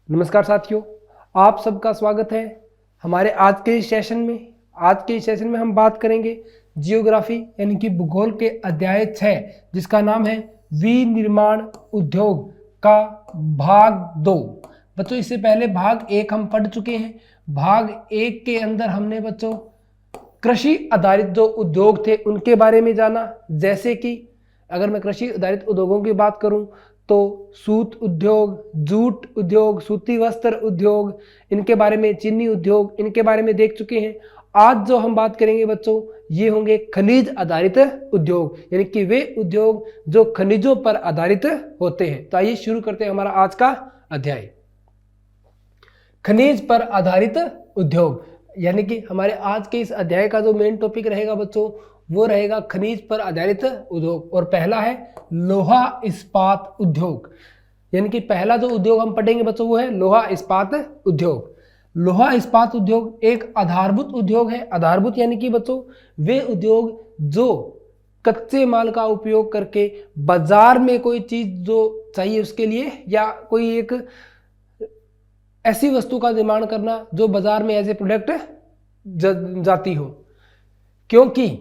नमस्कार साथियों, आप सबका स्वागत है हमारे आज के इस सेशन में। आज के इस सेशन में हम बात करेंगे जियोग्राफी यानी कि भूगोल के अध्याय 6 जिसका नाम है विनिर्माण उद्योग का भाग 2। बच्चों इससे पहले भाग 1 हम पढ़ चुके हैं। भाग 1 के अंदर हमने बच्चों कृषि आधारित जो उद्योग थे उनके बारे में जाना। जैसे कि अगर मैं कृषि आधारित उद्योगों की बात करूं तो सूत उद्योग, जूट उद्योग, सूती वस्त्र उद्योग, इनके बारे में चीनी उद्योग, इनके बारे में देख चुके हैं। आज जो हम बात करेंगे बच्चों ये होंगे खनिज आधारित उद्योग, यानी कि वे उद्योग जो खनिजों पर आधारित होते हैं। तो आइए शुरू करते हैं हमारा आज का अध्याय। खनिज पर आधारित उद्योग, यानी कि हमारे आज के इस अध्याय का जो मेन टॉपिक रहेगा बच्चों वो रहेगा खनिज पर आधारित उद्योग। और पहला है लोहा इस्पात उद्योग, यानी कि पहला जो उद्योग हम पढ़ेंगे बच्चों वो है लोहा इस्पात उद्योग। लोहा इस्पात उद्योग एक आधारभूत उद्योग है। आधारभूत यानी कि बच्चों वे उद्योग जो कच्चे माल का उपयोग करके बाजार में कोई चीज जो चाहिए उसके लिए या कोई एक ऐसी वस्तु का निर्माण करना जो बाजार में एज ए प्रोडक्ट जाती हो। क्योंकि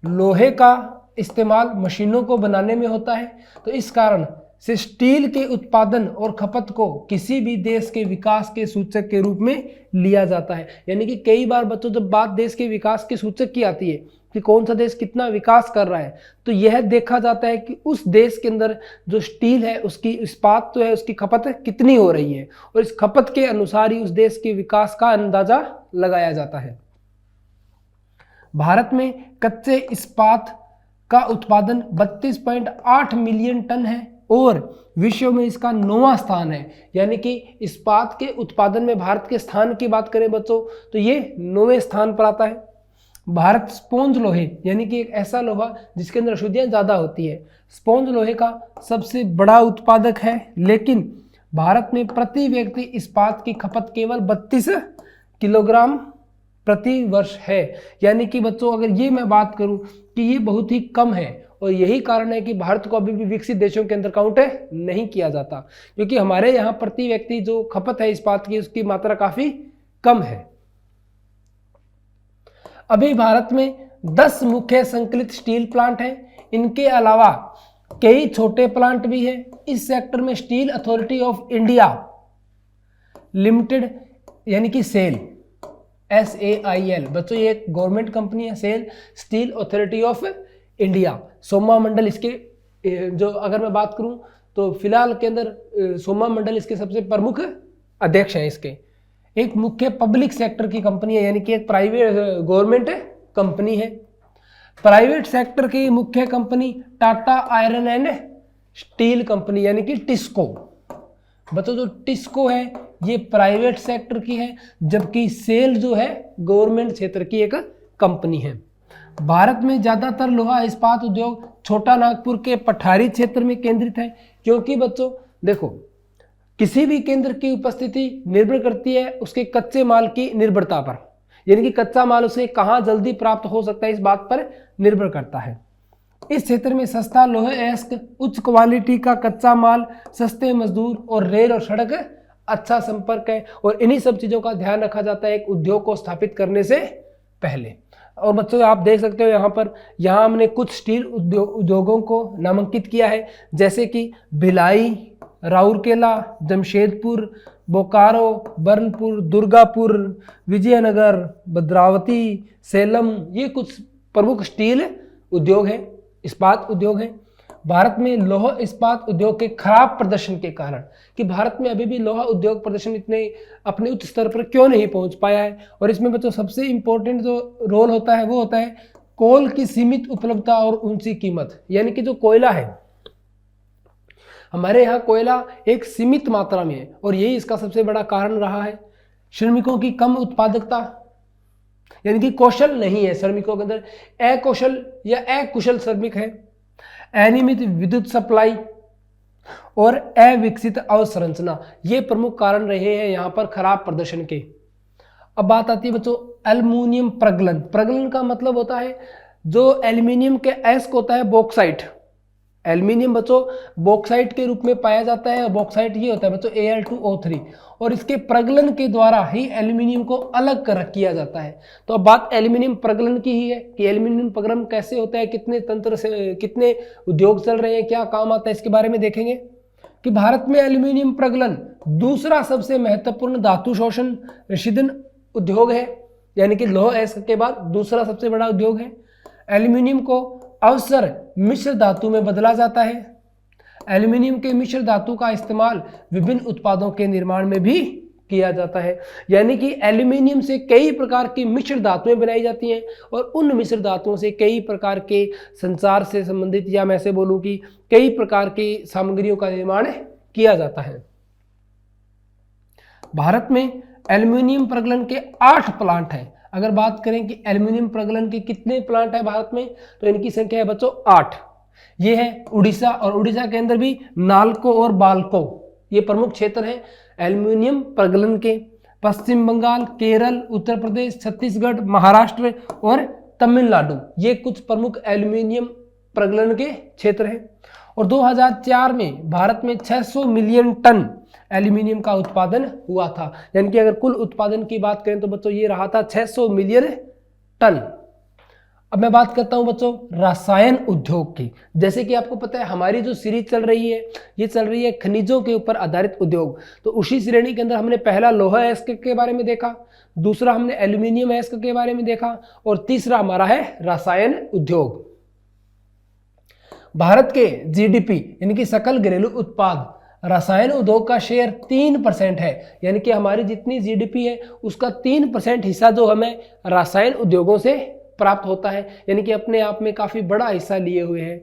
लोहे का इस्तेमाल मशीनों को बनाने में होता है तो इस कारण से स्टील के उत्पादन और खपत को किसी भी देश के विकास के सूचक के रूप में लिया जाता है। यानी कि कई बार बच्चों जब बात देश के विकास के सूचक की आती है कि कौन सा देश कितना विकास कर रहा है तो यह देखा जाता है कि उस देश के अंदर जो स्टील है उसकी इस्पात तो है उसकी खपत कितनी हो रही है और इस खपत के अनुसार ही उस देश के विकास का अंदाजा लगाया जाता है। भारत में कच्चे इस्पात का उत्पादन 32.8 मिलियन टन है और विश्व में इसका 9वां स्थान है। यानी कि इस्पात के उत्पादन में भारत के स्थान की बात करें बच्चों तो ये 9वें स्थान पर आता है। भारत स्पॉन्ज लोहे यानी कि एक ऐसा लोहा जिसके अंदर अशुद्धियां ज़्यादा होती है, स्पॉन्ज लोहे का सबसे बड़ा उत्पादक है। लेकिन भारत में प्रति व्यक्ति इस्पात की खपत केवल 32 किलोग्राम प्रति वर्ष है। यानी कि बच्चों अगर ये मैं बात करूं कि ये बहुत ही कम है और यही कारण है कि भारत को अभी भी विकसित देशों के अंदर काउंट नहीं किया जाता, क्योंकि हमारे यहाँ प्रति व्यक्ति जो खपत है इस्पात की उसकी मात्रा काफी कम है। अभी भारत में 10 मुख्य संकलित स्टील प्लांट हैं। इनके अलावा कई छोटे प्लांट भी हैं। इस सेक्टर में Steel Authority of India Limited यानी कि सेल SAIL बच्चों ये एक गवर्नमेंट कंपनी है। SAIL Steel Authority of India, Soma Mandal इसके जो अगर मैं बात करूं तो फिलहाल के अंदर सोमा मंडल इसके सबसे प्रमुख अध्यक्ष हैं। इसके एक मुख्य पब्लिक सेक्टर की कंपनी है, यानी कि एक प्राइवेट गवर्नमेंट कंपनी है। प्राइवेट सेक्टर की मुख्य company Tata iron and steel company यानी कि टिस्को। बच्चों जो टिस्को है ये प्राइवेट सेक्टर की है, जबकि सेल जो है गवर्नमेंट क्षेत्र की एक कंपनी है। भारत में ज़्यादातर लोहा इस्पात उद्योग छोटा नागपुर के पठारी क्षेत्र में केंद्रित है। क्योंकि बच्चों देखो किसी भी केंद्र की उपस्थिति निर्भर करती है उसके कच्चे माल की निर्भरता पर, यानी कि कच्चा माल उसे कहाँ जल्दी प्राप्त हो सकता है इस बात पर निर्भर करता है। इस क्षेत्र में सस्ता लोहे अयस्क, उच्च क्वालिटी का कच्चा माल, सस्ते मजदूर और रेल और सड़क अच्छा संपर्क है और इन्हीं सब चीज़ों का ध्यान रखा जाता है एक उद्योग को स्थापित करने से पहले। और बच्चों आप देख सकते हो यहाँ हमने कुछ स्टील उद्योगों को नामांकित किया है, जैसे कि भिलाई, राउरकेला, जमशेदपुर, बोकारो, बर्नपुर, दुर्गापुर, विजयनगर, भद्रावती, सेलम, ये कुछ प्रमुख स्टील उद्योग हैं, इस्पात उद्योग हैं। भारत में लोहा इस्पात उद्योग के खराब प्रदर्शन के कारण कि भारत में अभी भी लोहा उद्योग प्रदर्शन इतने अपने उच्च स्तर पर क्यों नहीं पहुंच पाया है, और इसमें बच्चों सबसे इंपॉर्टेंट जो रोल होता है वो होता है कोल की सीमित उपलब्धता और ऊंची कीमत। यानी कि जो कोयला है हमारे यहाँ कोयला एक सीमित मात्रा में है और यही इसका सबसे बड़ा कारण रहा है। श्रमिकों की कम उत्पादकता, यानी कि कौशल नहीं है श्रमिकों के अंदर, अकौशल या अकुशल श्रमिक है, अनियमित विद्युत सप्लाई और अविकसित अवसंरचना, ये प्रमुख कारण रहे हैं यहाँ पर खराब प्रदर्शन के। अब बात आती है बच्चों एल्युमिनियम प्रगलन। प्रगलन का मतलब होता है जो एल्युमिनियम के अयस्क होता है बॉक्साइट, एल्यूमिनियम बच्चों बॉक्साइट के रूप में पाया जाता है। बॉक्साइट ये होता है बच्चों Al2O3, और इसके प्रगलन के द्वारा ही एल्यूमिनियम को अलग कर किया जाता है। तो अब बात एल्यूमिनियम प्रगलन की ही है कि एल्यूमिनियम प्रगलन कैसे होता है, कितने तंत्र से कितने उद्योग चल रहे हैं, क्या काम आता है, इसके बारे में देखेंगे। कि भारत में एल्यूमिनियम प्रगलन दूसरा सबसे महत्वपूर्ण धातु शोषण शीतन उद्योग है, यानी कि लौह अयस्क के बाद दूसरा सबसे बड़ा उद्योग है। एल्यूमिनियम को अवसर मिश्र धातु में बदला जाता है। एल्यूमिनियम के मिश्र धातु का इस्तेमाल विभिन्न उत्पादों के निर्माण में भी किया जाता है, यानी कि एल्यूमिनियम से कई प्रकार की मिश्र धातुएं बनाई जाती हैं और उन मिश्र धातुओं से कई प्रकार के संचार से संबंधित, या मैं ऐसे बोलूं कि कई प्रकार की सामग्रियों का निर्माण किया जाता है। भारत में एल्यूमिनियम प्रगलन के 8 प्लांट हैं। अगर बात करें कि एल्यूमिनियम प्रगलन के कितने प्लांट है भारत में, तो इनकी संख्या है बच्चों 8। ये है उड़ीसा, और उड़ीसा के अंदर भी नालको और बाल्को ये प्रमुख क्षेत्र हैं एल्यूमिनियम प्रगलन के। पश्चिम बंगाल, केरल, उत्तर प्रदेश, छत्तीसगढ़, महाराष्ट्र और तमिलनाडु ये कुछ प्रमुख एल्यूमिनियम प्रगलन के क्षेत्र हैं। और 2004 में भारत में 600 मिलियन टन एल्यूमिनियम का उत्पादन हुआ था, यानी कि अगर कुल उत्पादन की बात करें तो बच्चों ये रहा था 600 मिलियन टन। अब मैं बात करता हूं बच्चों रसायन उद्योग की। जैसे कि आपको पता है हमारी जो सीरीज चल रही है ये चल रही है खनिजों के ऊपर आधारित उद्योग। तो उसी श्रेणी के अंदर हमने पहला लौह अयस्क के बारे में देखा, दूसरा हमने एल्यूमिनियम अयस्क के बारे में देखा, और तीसरा हमारा है रसायन उद्योग। भारत के जीडीपी यानी कि सकल घरेलू उत्पाद रसायन उद्योग का शेयर 3% है, यानी कि हमारी जितनी जीडीपी है उसका 3% हिस्सा जो हमें रसायन उद्योगों से प्राप्त होता है, यानी कि अपने आप में काफी बड़ा हिस्सा लिए हुए हैं।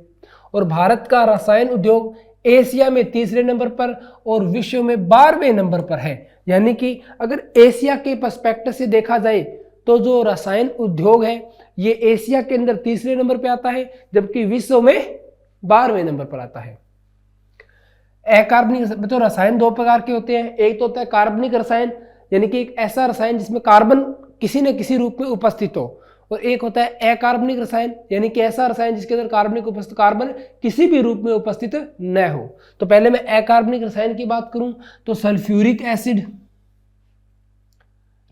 और भारत का रसायन उद्योग एशिया में 3रे नंबर पर और विश्व में 12वें नंबर पर है, यानी कि अगर एशिया के पर्सपेक्टिव से देखा जाए तो जो रसायन उद्योग है ये एशिया के अंदर 3रे नंबर पर आता है, जबकि विश्व में 12वें नंबर पर आता है। अकार्बनिक तो रसायन 2 प्रकार के होते हैं। एक तो होता है कार्बनिक रसायन, यानी कि एक ऐसा रसायन जिसमें कार्बन किसी न किसी रूप में उपस्थित हो, और एक होता है अकार्बनिक रसायन, यानी कि ऐसा रसायन जिसके अंदर कार्बन किसी भी रूप में उपस्थित न हो। तो पहले मैं अकार्बनिक रसायन की बात करूं तो sulphuric acid,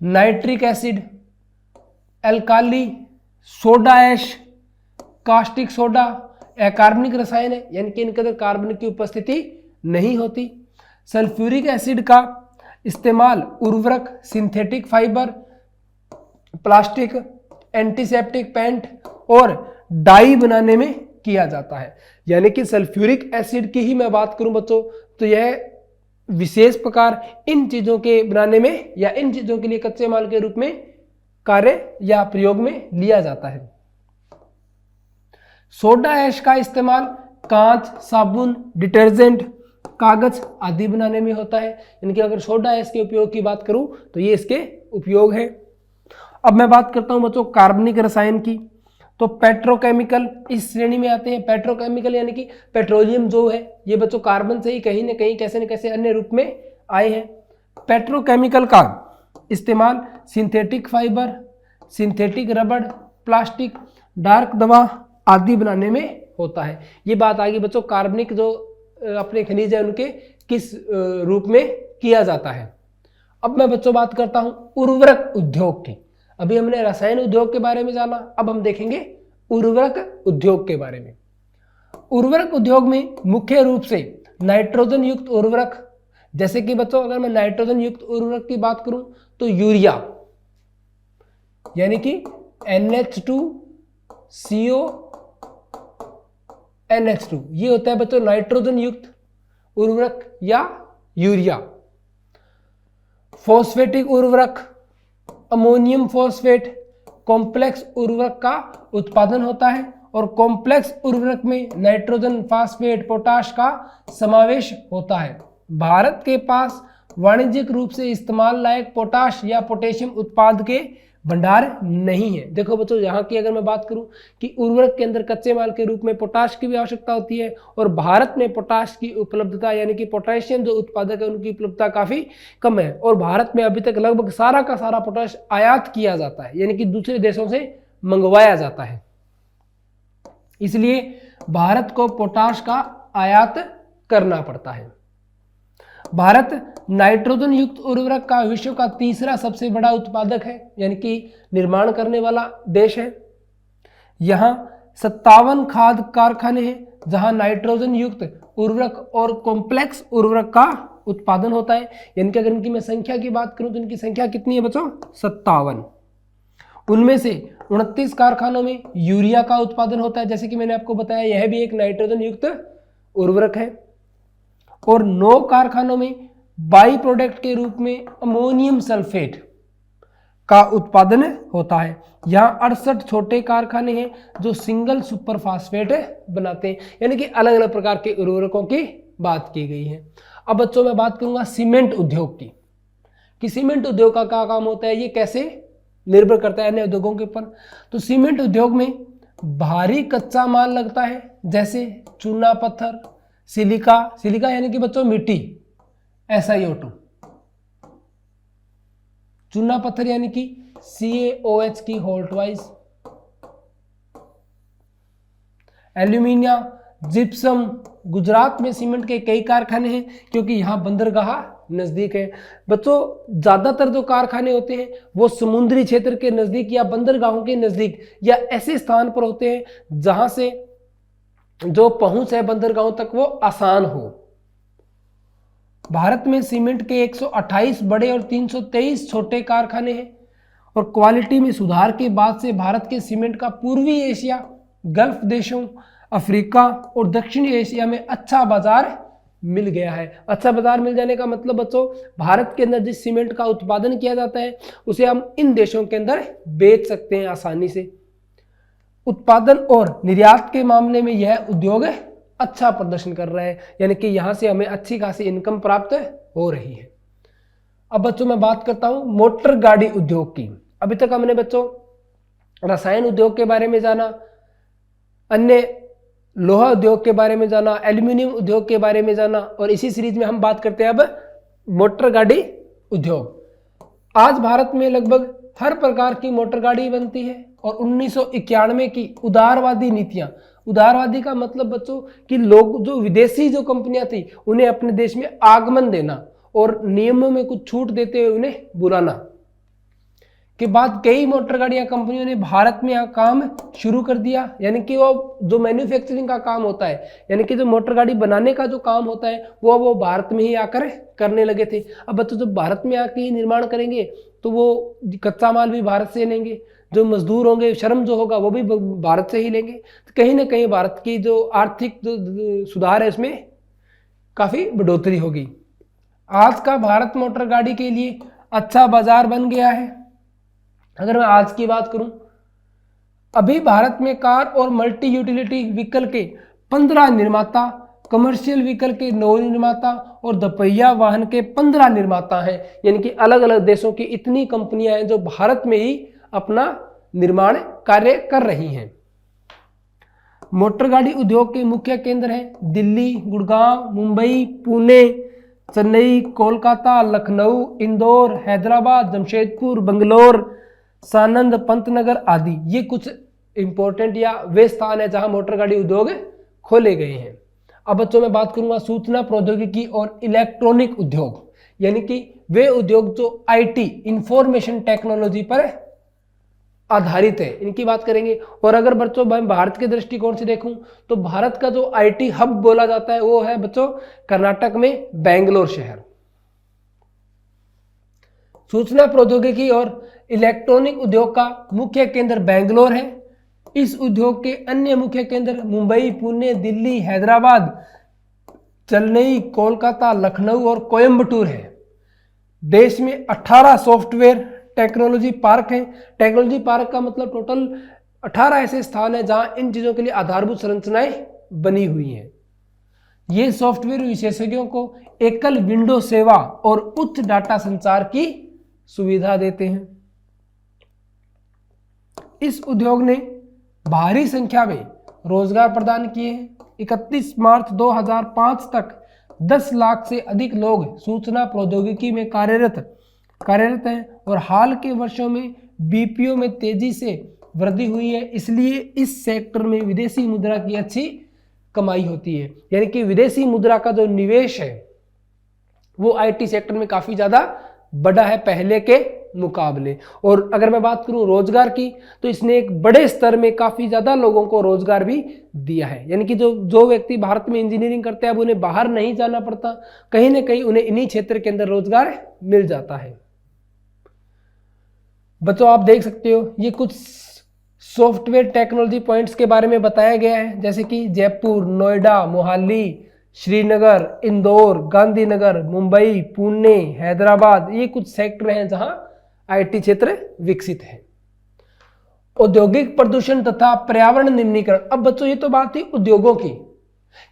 nitric acid, alkali, soda ash, caustic soda अकार्बनिक रसायन है, यानी कि इनके अंदर कार्बन की उपस्थिति नहीं होती। सल्फ्यूरिक एसिड का इस्तेमाल उर्वरक, synthetic fibre, plastic, antiseptic paint और डाई बनाने में किया जाता है। यानी कि सल्फ्यूरिक एसिड की ही मैं बात करूं बच्चों तो यह विशेष प्रकार इन चीजों के बनाने में या इन चीजों के लिए कच्चे माल के रूप में कार्य या प्रयोग में लिया जाता है। सोडा ऐश का इस्तेमाल कांच, साबुन, डिटर्जेंट, कागज आदि बनाने में होता है। इनके अगर सोडा ऐश के उपयोग की बात करूं तो ये इसके उपयोग है। अब मैं बात करता हूं बच्चों कार्बनिक रसायन की, तो पेट्रोकेमिकल इस श्रेणी में आते हैं। पेट्रोकेमिकल यानी कि पेट्रोलियम जो है ये बच्चों कार्बन से ही कहीं न कहीं कैसे न कैसे अन्य रूप में आए हैं। पेट्रोकेमिकल का इस्तेमाल सिंथेटिक फाइबर, सिंथेटिक रबड़, प्लास्टिक, डार्क दवा आदि बनाने में होता है। ये बात आगे बच्चों कार्बनिक जो अपने खनिज है उनके किस रूप में किया जाता है। अब मैं बच्चों बात करता हूं उर्वरक उद्योग की। अभी हमने रसायन उद्योग के बारे में जाना, अब हम देखेंगे उर्वरक उद्योग के बारे में। उर्वरक उद्योग में मुख्य रूप से नाइट्रोजन युक्त उर्वरक, जैसे कि बच्चों अगर मैं नाइट्रोजन युक्त उर्वरक की बात करूं तो यूरिया यानी कि NH2CO NH2 ये होता है बच्चों नाइट्रोजन युक्त उर्वरक या यूरिया। फॉस्फेटिक उर्वरक, अमोनियम फॉस्फेट, कॉम्प्लेक्स उर्वरक का उत्पादन होता है और कॉम्प्लेक्स उर्वरक में नाइट्रोजन, फास्फेट, पोटाश का समावेश होता है। भारत के पास वाणिज्यिक रूप से इस्तेमाल लायक पोटाश या पोटेशियम उत्पाद के भंडार नहीं है। देखो बच्चों यहाँ की अगर मैं बात करूं कि उर्वरक के अंदर कच्चे माल के रूप में पोटाश की भी आवश्यकता होती है और भारत में पोटाश की उपलब्धता यानी कि पोटेशियम जो उत्पादक है उनकी उपलब्धता काफी कम है और भारत में अभी तक लगभग सारा का सारा पोटाश आयात किया जाता है, यानी कि दूसरे देशों से मंगवाया जाता है। इसलिए भारत को पोटाश का आयात करना पड़ता है। भारत नाइट्रोजन युक्त उर्वरक का विश्व का तीसरा सबसे बड़ा उत्पादक है, यानी कि निर्माण करने वाला देश है। यहाँ 57 खाद कारखाने हैं जहां नाइट्रोजन युक्त उर्वरक और कॉम्प्लेक्स उर्वरक का उत्पादन होता है। यानी कि अगर इनकी मैं संख्या की बात करूं तो इनकी संख्या कितनी है बच्चों? 57। उनमें से 29 कारखानों में यूरिया का उत्पादन होता है, जैसे कि मैंने आपको बताया यह भी एक नाइट्रोजन युक्त उर्वरक है। और 9 कारखानों में बाई प्रोडक्ट के रूप में अमोनियम सल्फेट का उत्पादन होता है। यहाँ 68 छोटे कारखाने हैं जो सिंगल सुपर फास्फेट बनाते हैं, यानी कि अलग अलग प्रकार के उर्वरकों की बात की गई है। अब बच्चों मैं बात करूंगा सीमेंट उद्योग की, कि सीमेंट उद्योग का क्या काम होता है, ये कैसे निर्भर करता है अन्य उद्योगों के ऊपर। तो सीमेंट उद्योग में भारी कच्चा माल लगता है, जैसे चूना पत्थर, सिलिका यानी कि बच्चों मिट्टी, SiO2, चूना पत्थर यानी कि CaOH की Holt wise, aluminium, gypsum. Gujarat में सीमेंट के कई कारखाने हैं क्योंकि यहाँ बंदरगाह नजदीक है। बच्चों ज्यादातर जो कारखाने होते हैं वो समुद्री क्षेत्र के नजदीक या बंदरगाहों के नजदीक या ऐसे स्थान पर होते हैं जहां से जो पहुंच है बंदरगाहों तक वो आसान हो। भारत में सीमेंट के 128 बड़े और 323 छोटे कारखाने हैं और क्वालिटी में सुधार के बाद से भारत के सीमेंट का पूर्वी एशिया, गल्फ देशों, अफ्रीका और दक्षिणी एशिया में अच्छा बाजार मिल गया है। अच्छा बाजार मिल जाने का मतलब बच्चों, भारत के अंदर जिस सीमेंट का उत्पादन किया जाता है उसे हम इन देशों के अंदर बेच सकते हैं आसानी से। उत्पादन और निर्यात के मामले में यह उद्योग अच्छा प्रदर्शन कर रहा है, यानी कि यहां से हमें अच्छी खासी इनकम प्राप्त हो रही है। अब बच्चों मैं बात करता हूं मोटर गाड़ी उद्योग की। अभी तक हमने बच्चों रसायन उद्योग के बारे में जाना, अन्य लोहा उद्योग के बारे में जाना, एल्यूमिनियम उद्योग के बारे में जाना, और इसी सीरीज में हम बात करते हैं अब मोटर गाड़ी उद्योग। आज भारत में लगभग हर प्रकार की मोटर गाड़ी बनती है और 1991 की उदारवादी नीतियां, उदारवादी का मतलब बच्चों कि लोग जो विदेशी जो कंपनियां थी उन्हें अपने देश में आगमन देना और नियमों में कुछ छूट देते हुए उन्हें बुलाना के बाद कई मोटर गाड़ियां कंपनियों ने भारत में यहाँ काम शुरू कर दिया। यानी कि वो जो मैन्युफैक्चरिंग का काम होता है, यानी कि जो मोटर गाड़ी बनाने का जो काम होता है वो भारत में ही आकर करने लगे थे। अब बच्चों जब भारत में आके ही निर्माण करेंगे तो वो कच्चा माल भी भारत से लेंगे, जो मजदूर होंगे, श्रम जो होगा वो भी भारत से ही लेंगे। तो कहीं ना कहीं भारत की जो आर्थिक जो सुधार है उसमें काफी बढ़ोतरी होगी। आज का भारत मोटर गाड़ी के लिए अच्छा बाजार बन गया है। अगर मैं आज की बात करूं, अभी भारत में कार और मल्टी यूटिलिटी व्हीकल के 15 निर्माता, कमर्शियल व्हीकल के 9 निर्माता और दोपहिया वाहन के 15 निर्माता हैं। यानी कि अलग अलग देशों की इतनी कंपनियां हैं जो भारत में ही अपना निर्माण कार्य कर रही हैं। मोटर गाड़ी उद्योग के मुख्य केंद्र हैं दिल्ली, गुड़गांव, मुंबई, पुणे, चेन्नई, कोलकाता, लखनऊ, इंदौर, हैदराबाद, जमशेदपुर, बंगलोर, सानंद, पंतनगर आदि। ये कुछ इंपॉर्टेंट या वे स्थान है जहां मोटर गाड़ी उद्योग खोले गए हैं। अब बच्चों मैं बात करूंगा सूचना प्रौद्योगिकी और इलेक्ट्रॉनिक उद्योग, यानी कि वे उद्योग जो IT इंफॉर्मेशन टेक्नोलॉजी पर आधारित है, इनकी बात करेंगे। और अगर बच्चों मैं भारत के दृष्टिकोण से देखूं तो भारत का जो IT हब बोला जाता है वो है बच्चों कर्नाटक में बेंगलोर शहर। सूचना प्रौद्योगिकी और इलेक्ट्रॉनिक उद्योग का मुख्य केंद्र बेंगलोर है। इस उद्योग के अन्य मुख्य केंद्र मुंबई, पुणे, दिल्ली, हैदराबाद, चेन्नई, कोलकाता, लखनऊ और कोयंबटूर है। देश में 18 सॉफ्टवेयर टेक्नोलॉजी पार्क हैं। टेक्नोलॉजी पार्क का मतलब टोटल 18 ऐसे स्थान है जहां इन चीजों के लिए आधारभूत संरचनाएं बनी हुई हैं। ये सॉफ्टवेयर विशेषज्ञों को एकल विंडो सेवा और उच्च डाटा संचार की सुविधा देते हैं। इस उद्योग ने भारी संख्या में रोजगार प्रदान किए हैं। 31 मार्च 2005 तक 10 लाख से अधिक लोग सूचना प्रौद्योगिकी में कार्यरत हैं और हाल के वर्षों में BPO में तेजी से वृद्धि हुई है, इसलिए इस सेक्टर में विदेशी मुद्रा की अच्छी कमाई होती है। यानी कि विदेशी मुद्रा का जो निवेश है वो आईटी सेक्टर में काफी ज्यादा बड़ा है पहले के मुकाबले। और अगर मैं बात करूं रोजगार की, तो इसने एक बड़े स्तर में काफी ज्यादा लोगों को रोजगार भी दिया है। यानी कि जो व्यक्ति भारत में इंजीनियरिंग करते हैं अब उन्हें बाहर नहीं जाना पड़ता, कहीं ना कहीं उन्हें इन्हीं क्षेत्र के अंदर रोजगार मिल जाता है। बच्चों आप देख सकते हो ये कुछ सॉफ्टवेयर टेक्नोलॉजी पॉइंट्स के बारे में बताया गया है, जैसे कि जयपुर, नोएडा, मोहाली, श्रीनगर, इंदौर, गांधीनगर, मुंबई, पुणे, हैदराबाद, ये कुछ सेक्टर हैं जहां आईटी क्षेत्र विकसित है। औद्योगिक प्रदूषण तथा पर्यावरण निम्नीकरण। अब बच्चों ये तो बात थी उद्योगों की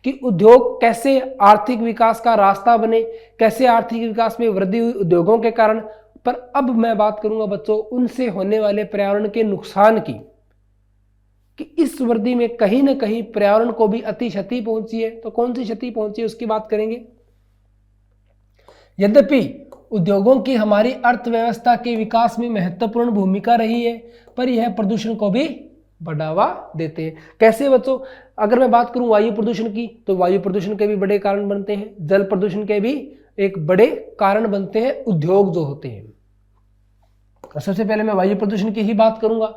कि उद्योग कैसे आर्थिक विकास का रास्ता बने, कैसे आर्थिक विकास में वृद्धि हुई उद्योगों के कारण। पर अब मैं बात करूंगा बच्चों उनसे होने वाले पर्यावरण के नुकसान की, कि इस वृद्धि में कहीं ना कहीं पर्यावरण को भी अति क्षति पहुंची है। तो कौन सी क्षति पहुंची है उसकी बात करेंगे। यद्यपि उद्योगों की हमारी अर्थव्यवस्था के विकास में महत्वपूर्ण भूमिका रही है, पर यह प्रदूषण को भी बढ़ावा देते हैं। कैसे बच्चों, अगर मैं बात करूं वायु प्रदूषण की, तो वायु प्रदूषण के भी बड़े कारण बनते हैं, जल प्रदूषण के भी एक बड़े कारण बनते हैं उद्योग जो होते हैं। सबसे पहले मैं वायु प्रदूषण की ही बात करूंगा।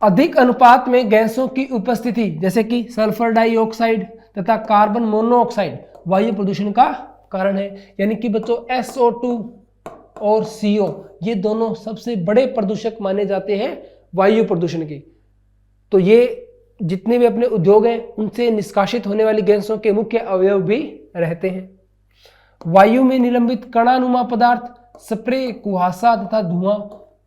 अधिक अनुपात में गैसों की उपस्थिति जैसे कि सल्फर डाइऑक्साइड तथा कार्बन मोनोऑक्साइड वायु प्रदूषण का कारण है। यानी कि बच्चों SO2 और CO ये दोनों सबसे बड़े प्रदूषक माने जाते हैं वायु प्रदूषण के। तो ये जितने भी अपने उद्योग हैं उनसे निष्कासित होने वाली गैसों के मुख्य अवयव भी रहते हैं। वायु में निलंबित कणानुमा पदार्थ, स्प्रे, कुहासा तथा धुआं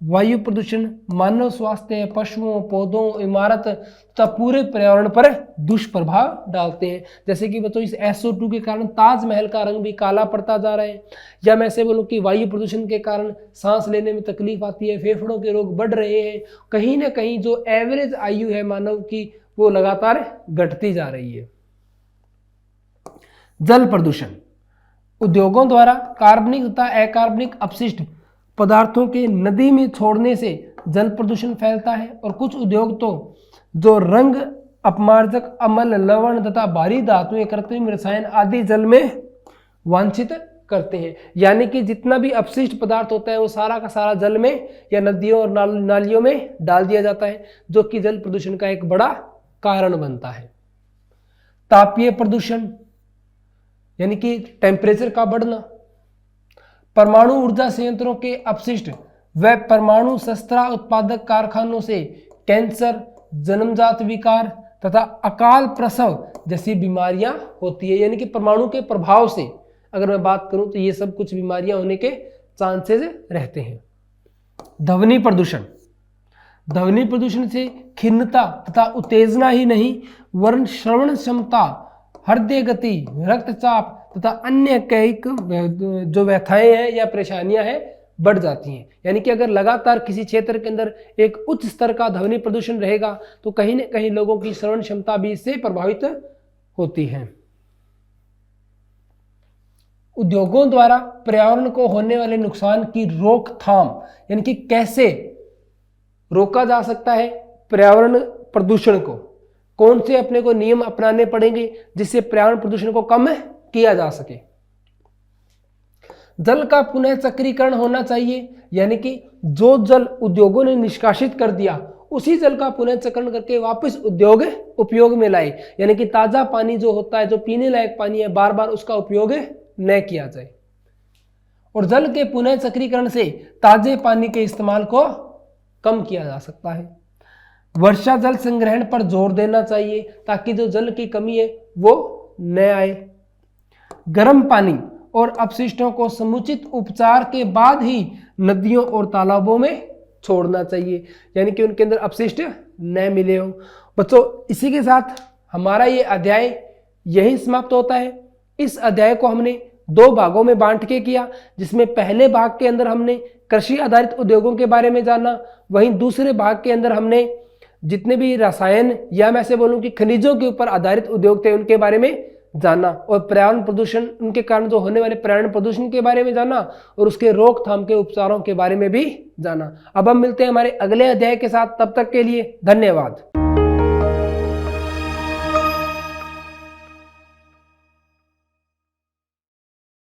वायु प्रदूषण मानव स्वास्थ्य, पशुओं, पौधों, इमारत तथा पूरे पर्यावरण पर दुष्प्रभाव डालते हैं। जैसे कि बच्चों इस SO2 के कारण ताजमहल का रंग भी काला पड़ता जा रहा है, या मैं ऐसे बोलूं कि वायु प्रदूषण के कारण सांस लेने में तकलीफ आती है, फेफड़ों के रोग बढ़ रहे हैं। कहीं ना कहीं जो एवरेज आयु है मानव की वो लगातार घटती जा रही है। जल प्रदूषण। उद्योगों द्वारा कार्बनिक तथा अकार्बनिक अपशिष्ट पदार्थों के नदी में छोड़ने से जल प्रदूषण फैलता है। और कुछ उद्योग तो जो रंग, अपमार्जक, अम्ल, लवण तथा भारी धातुएं, कृत्रिम रसायन आदि जल में वांछित करते हैं। यानी कि जितना भी अपशिष्ट पदार्थ होता है वो सारा का सारा जल में या नदियों और नालियों में डाल दिया जाता है, जो कि जल प्रदूषण का एक बड़ा कारण बनता है। तापीय प्रदूषण यानी कि टेम्परेचर का बढ़ना। परमाणु ऊर्जा संयंत्रों के अपशिष्ट व परमाणु शस्त्र उत्पादक कारखानों से कैंसर, जन्मजात विकार तथा अकाल प्रसव जैसी बीमारियां होती है। यानी कि परमाणु के प्रभाव से अगर मैं बात करूं तो ये सब कुछ बीमारियां होने के चांसेस रहते हैं। ध्वनि प्रदूषण। ध्वनि प्रदूषण से खिन्नता तथा उत्तेजना ही नहीं वरन श्रवण क्षमता, हृदय गति, रक्तचाप तथा अन्य कई जो व्यथाएं हैं या परेशानियां हैं बढ़ जाती हैं। यानी कि अगर लगातार किसी क्षेत्र के अंदर एक उच्च स्तर का ध्वनि प्रदूषण रहेगा तो कहीं न कहीं लोगों की श्रवण क्षमता भी इससे प्रभावित होती है। उद्योगों द्वारा पर्यावरण को होने वाले नुकसान की रोकथाम यानी कि कैसे रोका जा सकता है पर्यावरण प्रदूषण को, कौन से अपने को नियम अपनाने पड़ेंगे जिससे पर्यावरण प्रदूषण को कम किया जा सके। जल का पुनः चक्रीकरण होना चाहिए, यानी कि जो जल उद्योगों ने निष्कासित कर दिया उसी जल का पुनः चक्रण करके वापस उद्योग उपयोग में लाए। यानी कि ताजा पानी जो होता है, जो पीने लायक पानी है, बार बार उसका उपयोग न किया जाए। और जल के पुनः चक्रीकरण से ताजे पानी के इस्तेमाल को कम किया जा सकता है। वर्षा जल संग्रहण पर जोर देना चाहिए ताकि जो जल की कमी है वो न आए। गर्म पानी और अपशिष्टों को समुचित उपचार के बाद ही नदियों और तालाबों में छोड़ना चाहिए, यानी कि उनके अंदर अपशिष्ट न मिले हो। बच्चों इसी के साथ हमारा ये अध्याय यही समाप्त होता है। इस अध्याय को हमने 2 भागों में बांट के किया, जिसमें पहले भाग के अंदर हमने कृषि आधारित उद्योगों के बारे में जाना, वहीं दूसरे भाग के अंदर हमने जितने भी रसायन या मैं से बोलूं कि खनिजों के ऊपर आधारित उद्योग थे उनके बारे में जाना और पर्यावरण प्रदूषण, उनके कारण जो होने वाले पर्यावरण प्रदूषण के बारे में जाना और उसके रोकथाम के उपचारों के बारे में भी जाना। अब हम मिलते हैं हमारे अगले अध्याय के साथ, तब तक के लिए धन्यवाद।